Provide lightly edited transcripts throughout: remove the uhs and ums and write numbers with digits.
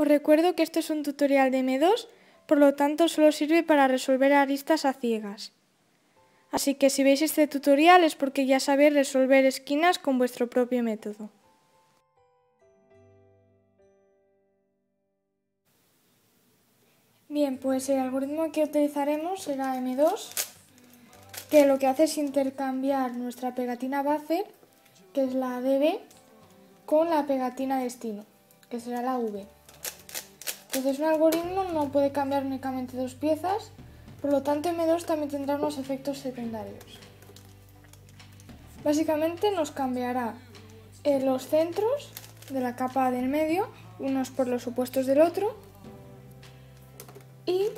Os recuerdo que este es un tutorial de M2, por lo tanto solo sirve para resolver aristas a ciegas. Así que si veis este tutorial es porque ya sabéis resolver esquinas con vuestro propio método. Bien, pues el algoritmo que utilizaremos será M2, que lo que hace es intercambiar nuestra pegatina base, que es la DB, con la pegatina destino, que será la V. Entonces un algoritmo no puede cambiar únicamente dos piezas, por lo tanto M2 también tendrá unos efectos secundarios. Básicamente nos cambiará los centros de la capa del medio, unos por los opuestos del otro, y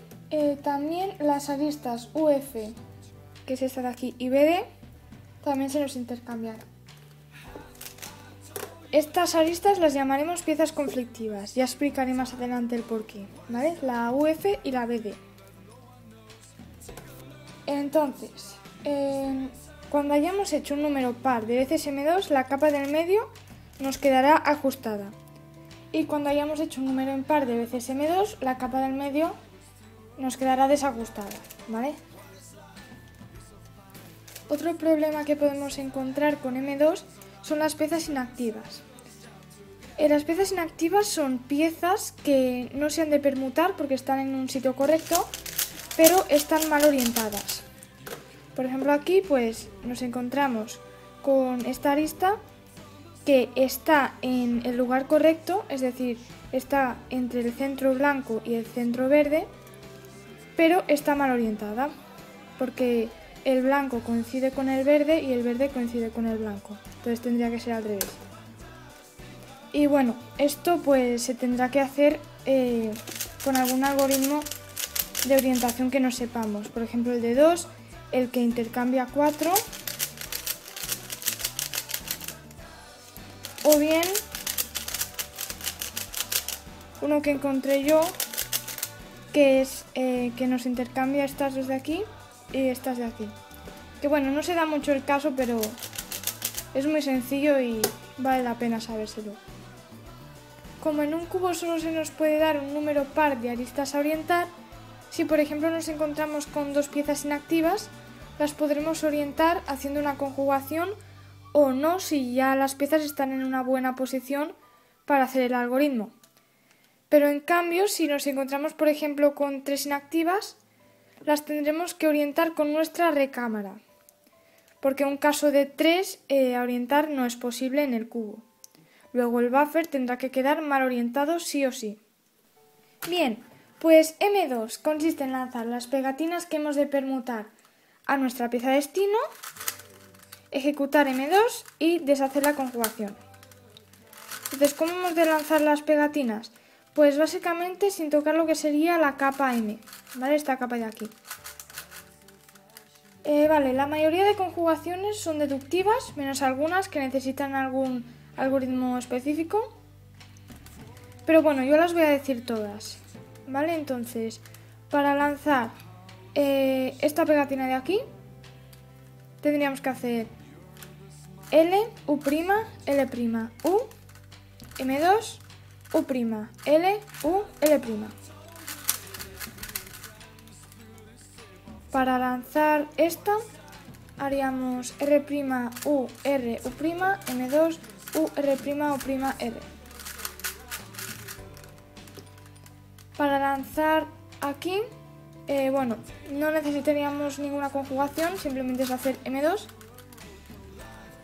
también las aristas UF, que es esta de aquí, y BD, también se nos intercambiará. Estas aristas las llamaremos piezas conflictivas, ya explicaré más adelante el porqué, ¿vale? La UF y la BD. Entonces, cuando hayamos hecho un número par de veces M2, la capa del medio nos quedará ajustada. Y cuando hayamos hecho un número impar de veces M2, la capa del medio nos quedará desajustada, ¿vale? Otro problema que podemos encontrar con M2 son las piezas inactivas. Las piezas inactivas son piezas que no se han de permutar porque están en un sitio correcto, pero están mal orientadas. Por ejemplo, aquí pues nos encontramos con esta arista que está en el lugar correcto, es decir, está entre el centro blanco y el centro verde, pero está mal orientada porque el blanco coincide con el verde y el verde coincide con el blanco. Entonces tendría que ser al revés. Y bueno, esto pues se tendrá que hacer con algún algoritmo de orientación que no sepamos. Por ejemplo, el de 2, el que intercambia 4. O bien uno que encontré yo, que es que nos intercambia estas dos de aquí y estas de aquí. Que bueno, no se da mucho el caso, pero es muy sencillo y vale la pena sabérselo. Como en un cubo solo se nos puede dar un número par de aristas a orientar, si por ejemplo nos encontramos con dos piezas inactivas, las podremos orientar haciendo una conjugación o no si ya las piezas están en una buena posición para hacer el algoritmo. Pero en cambio, si nos encontramos por ejemplo con tres inactivas, las tendremos que orientar con nuestra recámara, porque en un caso de 3 orientar no es posible en el cubo. Luego el buffer tendrá que quedar mal orientado sí o sí. Bien, pues M2 consiste en lanzar las pegatinas que hemos de permutar a nuestra pieza destino, ejecutar M2 y deshacer la conjugación. Entonces, ¿cómo hemos de lanzar las pegatinas? Pues básicamente sin tocar lo que sería la capa M, ¿vale? Esta capa de aquí. Vale, la mayoría de conjugaciones son deductivas, menos algunas que necesitan algún algoritmo específico. Pero bueno, yo las voy a decir todas, ¿vale? Entonces, para lanzar esta pegatina de aquí, tendríamos que hacer L, U', L', U, M2, U', L, U, L'. Para lanzar esta, haríamos R', U, R, U', M2, U, R', U', R. Para lanzar aquí, bueno, no necesitaríamos ninguna conjugación, simplemente es hacer M2.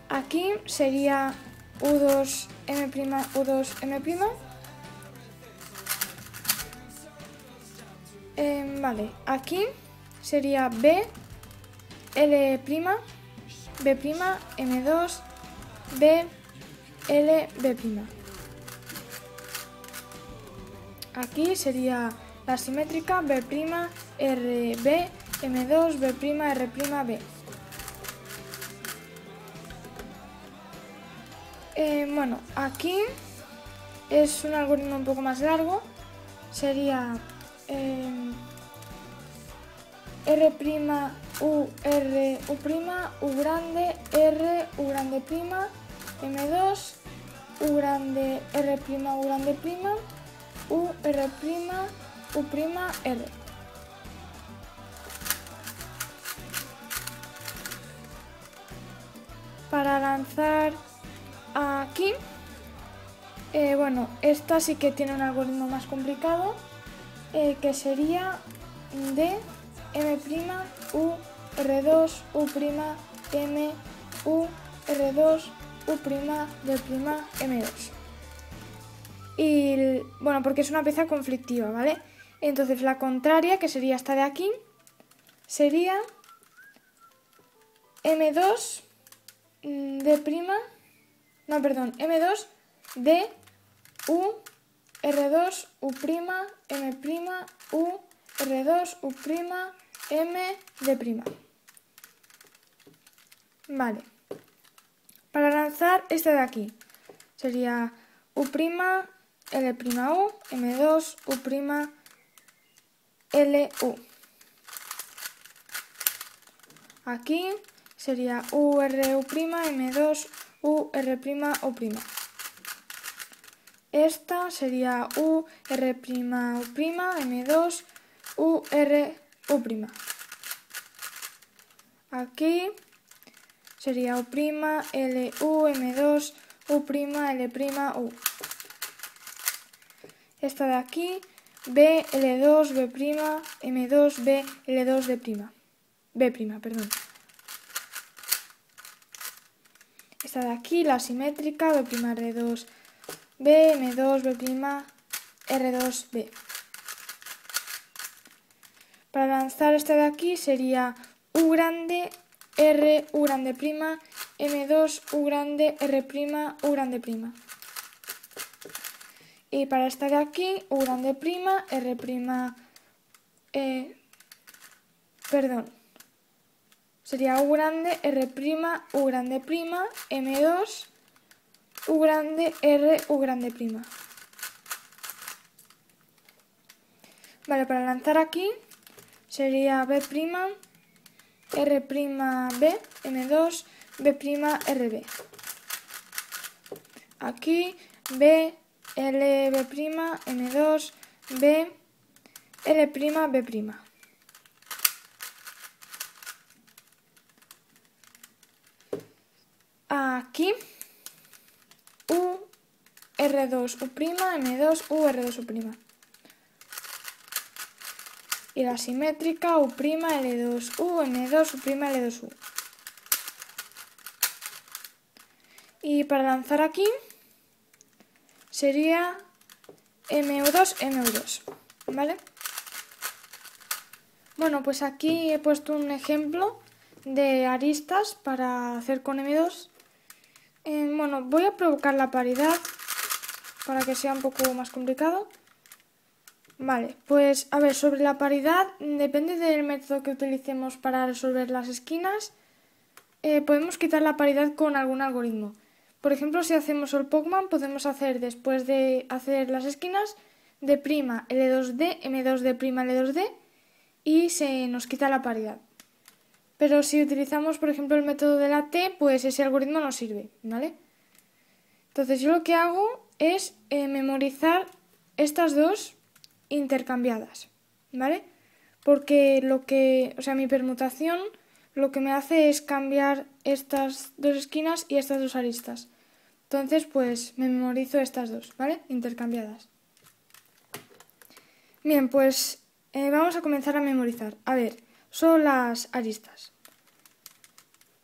Aquí sería U2, M', U2, M'. Vale, aquí sería B, L', B', M2, B, L, B'. Aquí sería la simétrica B', R, B, M2, B', R', B. Bueno, aquí es un algoritmo un poco más largo, sería R', U, R, U grande, R, U grande prima, M2, U grande, R', U grande prima, U, R', U', R. Para lanzar aquí, bueno, esta sí que tiene un algoritmo más complicado, que sería D, M', U, R2, U', M, U, R2, U', D', M2. Y bueno, porque es una pieza conflictiva, ¿vale? Entonces la contraria, que sería esta de aquí, sería M2, D', no, perdón, M2, D, U, R2, U', M', U, R2, U', M, D'. Vale. Para lanzar esta de aquí, sería U', L', U, M2, U', L, U. Aquí sería U, R, U', M2, U, R', U'. Esta sería U, R', U', M2, U, R, U'. Aquí sería U', L, U, M2, U', L', U. Esta de aquí, B, L2, B', M2, B, L2, B', perdón. Esta de aquí, la simétrica, B', R2, B, M2, B', R2, B. Para lanzar esta de aquí sería U grande, R, U grande prima, M2, U grande, R', U grande prima. Y para esta de aquí, U grande prima, R', perdón, sería U grande, R', U grande prima, M2, U grande, R, U grande prima. Vale, para lanzar aquí sería B', R', B, M2, B', RB. Aquí B, L, B', M2, B, L', B'. Aquí U, R2, U', M2, U, R2, U'. Y la simétrica U', L2U, M2, U', L2U. Y para lanzar aquí sería MU2, MU2, ¿vale? Bueno, pues aquí he puesto un ejemplo de aristas para hacer con M2. Bueno, voy a provocar la paridad para que sea un poco más complicado. Vale, pues a ver, sobre la paridad, depende del método que utilicemos para resolver las esquinas, podemos quitar la paridad con algún algoritmo. Por ejemplo, si hacemos el Pogman, podemos hacer, después de hacer las esquinas, D', L2D, M2D', L2D, y se nos quita la paridad. Pero si utilizamos, por ejemplo, el método de la T, pues ese algoritmo no sirve, ¿vale? Entonces yo lo que hago es memorizar estas dos intercambiadas, ¿vale? Porque mi permutación lo que me hace es cambiar estas dos esquinas y estas dos aristas. Entonces, pues me memorizo estas dos, ¿vale? Intercambiadas. Bien, pues vamos a comenzar a memorizar. A ver, son las aristas.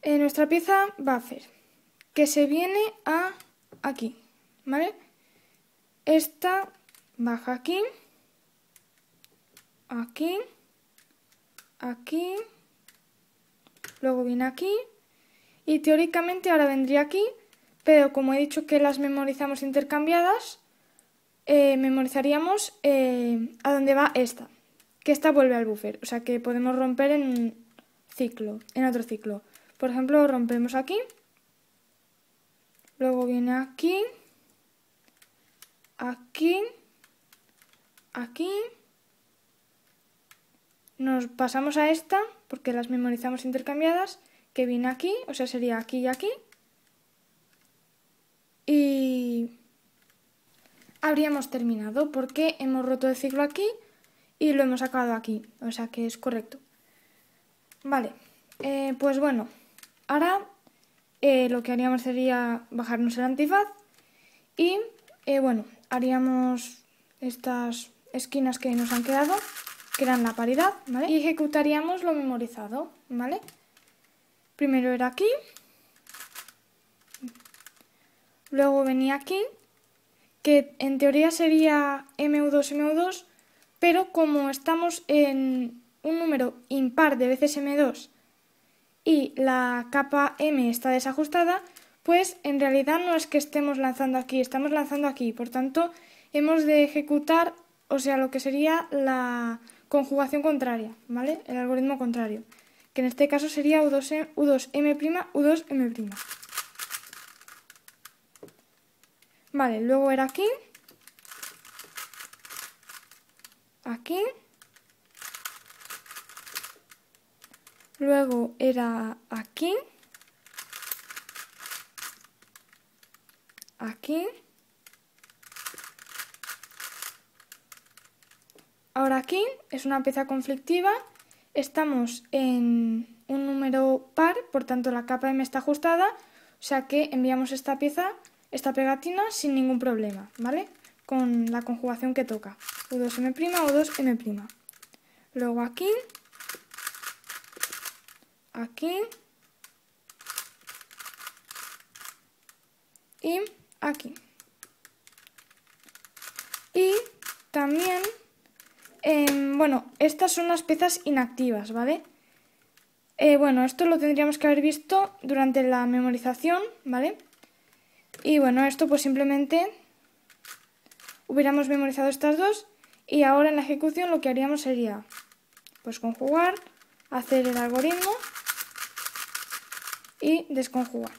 Nuestra pieza va a hacer que se viene a aquí, ¿vale? Esta baja aquí, aquí, aquí, luego viene aquí y teóricamente ahora vendría aquí, pero como he dicho que las memorizamos intercambiadas, memorizaríamos a dónde va esta, que esta vuelve al buffer, o sea que podemos romper en otro ciclo. Por ejemplo, rompemos aquí, luego viene aquí, aquí, aquí, nos pasamos a esta, porque las memorizamos intercambiadas, que viene aquí, o sea sería aquí y aquí. Y habríamos terminado porque hemos roto el ciclo aquí y lo hemos acabado aquí, o sea que es correcto. Vale, pues bueno, ahora lo que haríamos sería bajarnos el antifaz y bueno, haríamos estas esquinas que nos han quedado, que eran la paridad, ¿vale? Y ejecutaríamos lo memorizado, ¿vale? Primero era aquí, luego venía aquí, que en teoría sería MU2, MU2, pero como estamos en un número impar de veces M2 y la capa M está desajustada, pues en realidad no es que estemos lanzando aquí, estamos lanzando aquí. Por tanto, hemos de ejecutar, o sea, lo que sería la conjugación contraria, ¿vale? El algoritmo contrario, que en este caso sería U2M', U2M'. Vale, luego era aquí, aquí, luego era aquí, aquí, ahora aquí es una pieza conflictiva, estamos en un número par, por tanto la capa M está ajustada, o sea que enviamos esta pieza, esta pegatina sin ningún problema, ¿vale? Con la conjugación que toca, U2M', U2M'. Luego aquí, aquí y aquí. Y también, bueno, estas son las piezas inactivas, ¿vale? Bueno, esto lo tendríamos que haber visto durante la memorización, ¿vale? Y bueno, esto pues simplemente hubiéramos memorizado estas dos y ahora en la ejecución lo que haríamos sería pues conjugar, hacer el algoritmo y desconjugar.